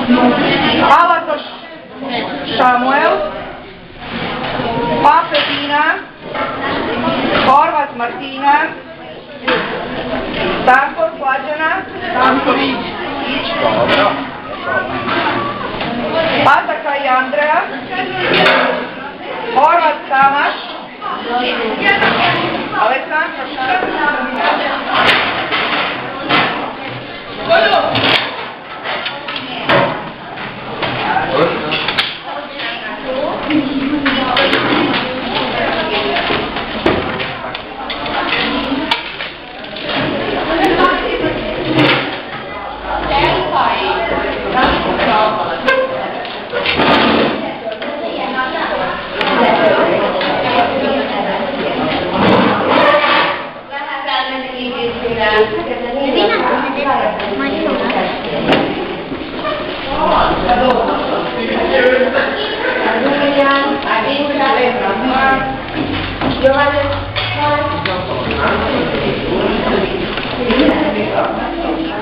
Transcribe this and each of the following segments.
Alatos Samuel, Pape Tina, Horvat Martina, Stanko Slađana, Pataka i Andreja, Horvat Tamaš, Aleksandra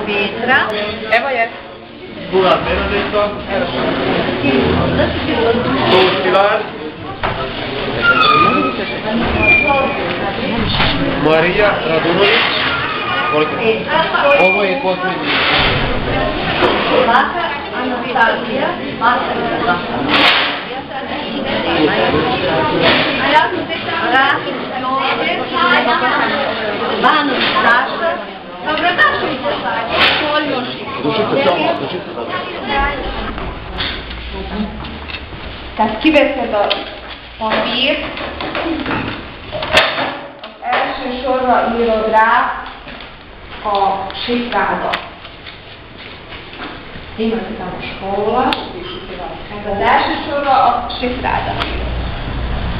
Petra. Evo je. Burak Benedetta. Tostilar. Marija Radunović. Ovo je posljednji. Mata Anastasija. Rahim Jože. Vanović Saša. Dobrodošli se Poljoši. Tehát kiveszed a papírt, az első sorra írod rá a sifrádat. Imádtam a skóla, ez az első sorra a sifrádat.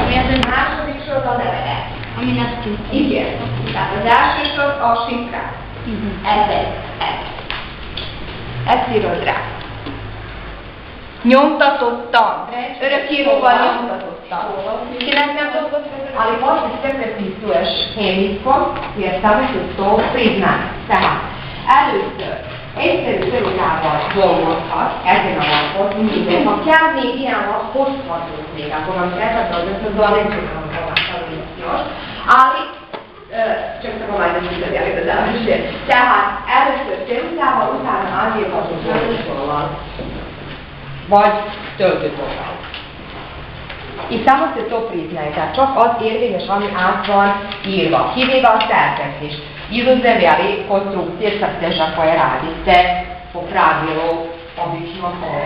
Ami az a második sorra a nevedet. Ami nekünk. Igen. Tehát az első sor a sifrát. Ezt írod rá. Nyomtatottan. Örökíróval nyomtatottan. Kinek nem dolgozott? Ali posle sve prepisuješ hemijskom jer samo su to priznane. Tehát először egyszerű ceruzával dolgozhatsz ezen a lapot, mindig. Ha kell még ilyen lap, hozhatunk még, akkor amikor esetben az összezdől nem csinálom tovább, Ali csak a majd nem tudod igazából sem. Tehát először ceruzával, utána átírhatod töltőtollal. Vagy töltőtollal. És samo se to priznaje, tehát csak az érvényes, ami át van írva, kivéve a szerkesztés. Izuzeli, ali konstrukcije crteža koje radite po pravilu obično ovo.